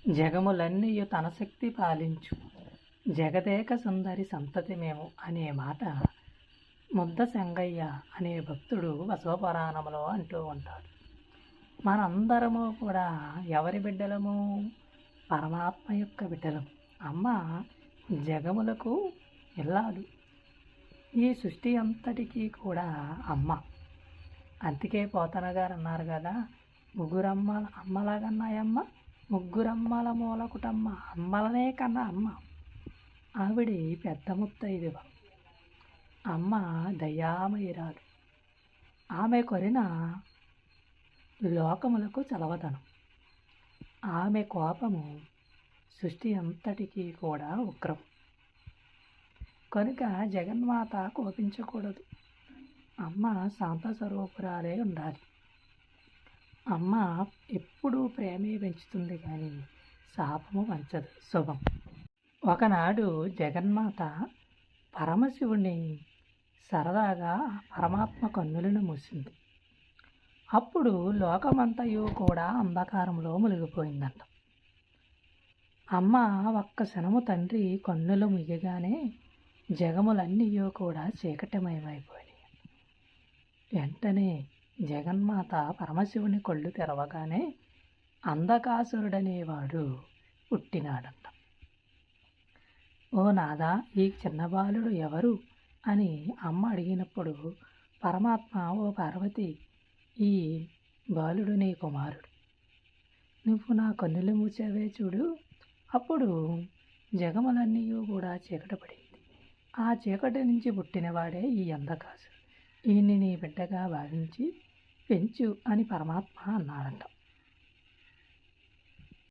జగములన్నీయు తన శక్తి పాలించు జగదేక సుందరి సంతతి మేము అనే మాట ముద్ద చెంగయ్య అనే భక్తుడు బసవపురాణంలో అంటూ ఉంటాడు. మనందరము కూడా ఎవరి బిడ్డలము? పరమాత్మ యొక్క బిడ్డలము. అమ్మ జగములకు ఇల్లాలు. ఈ సృష్టి అంతటికీ కూడా అమ్మ. అందుకే పోతన గారు అన్నారు కదా, అమ్మలాగన్నాయమ్మ ముగ్గురమ్మల మూలకుటమ్మ, అమ్మలనే కన్నా అమ్మ. ఆవిడి పెద్ద ముత్తైదువ. అమ్మ దయామయురాలు. ఆమె కొరిన లోకములకు చలవదనం. ఆమె కోపము సృష్టి అంతటికీ కూడా ఉగ్రం. కనుక జగన్మాత కోపించకూడదు. అమ్మ శాంత స్వరూపురాలే ఉండాలి. అమ్మ ఎప్పుడూ ప్రేమే పెంచుతుంది కానీ శాపము పంచదు. శుభం. ఒకనాడు జగన్మాత పరమశివుణ్ణి సరదాగా పరమాత్మ కన్నులను మూసింది. అప్పుడు లోకమంతయు కూడా అంధకారంలో మునిగిపోయిందంట. అమ్మ ఒక్క క్షణము తండ్రి కన్నులు ముయ్యగానే జగములన్నీ కూడా చీకటిమయమైపోయినాయి. వెంటనే జగన్మాత పరమశివుని కళ్ళు తెరవగానే అంధకాసురుడనేవాడు పుట్టినాడంట. ఓ నాదా, ఈ చిన్న బాలుడు ఎవరు అని అమ్మ అడిగినప్పుడు పరమాత్మ, ఓ పార్వతి, ఈ బాలుడు నీ కుమారుడు. నువ్వు నా కన్నులు మూసావే చూడు. అప్పుడు జగములన్నీ కూడా చీకటి పడింది. ఆ చీకటి నుంచి పుట్టినవాడే ఈ అంధకాసురుడు. ఈయన్ని నీ బిడ్డగా భావించి పెంచు అని పరమాత్మ అన్నాడంట.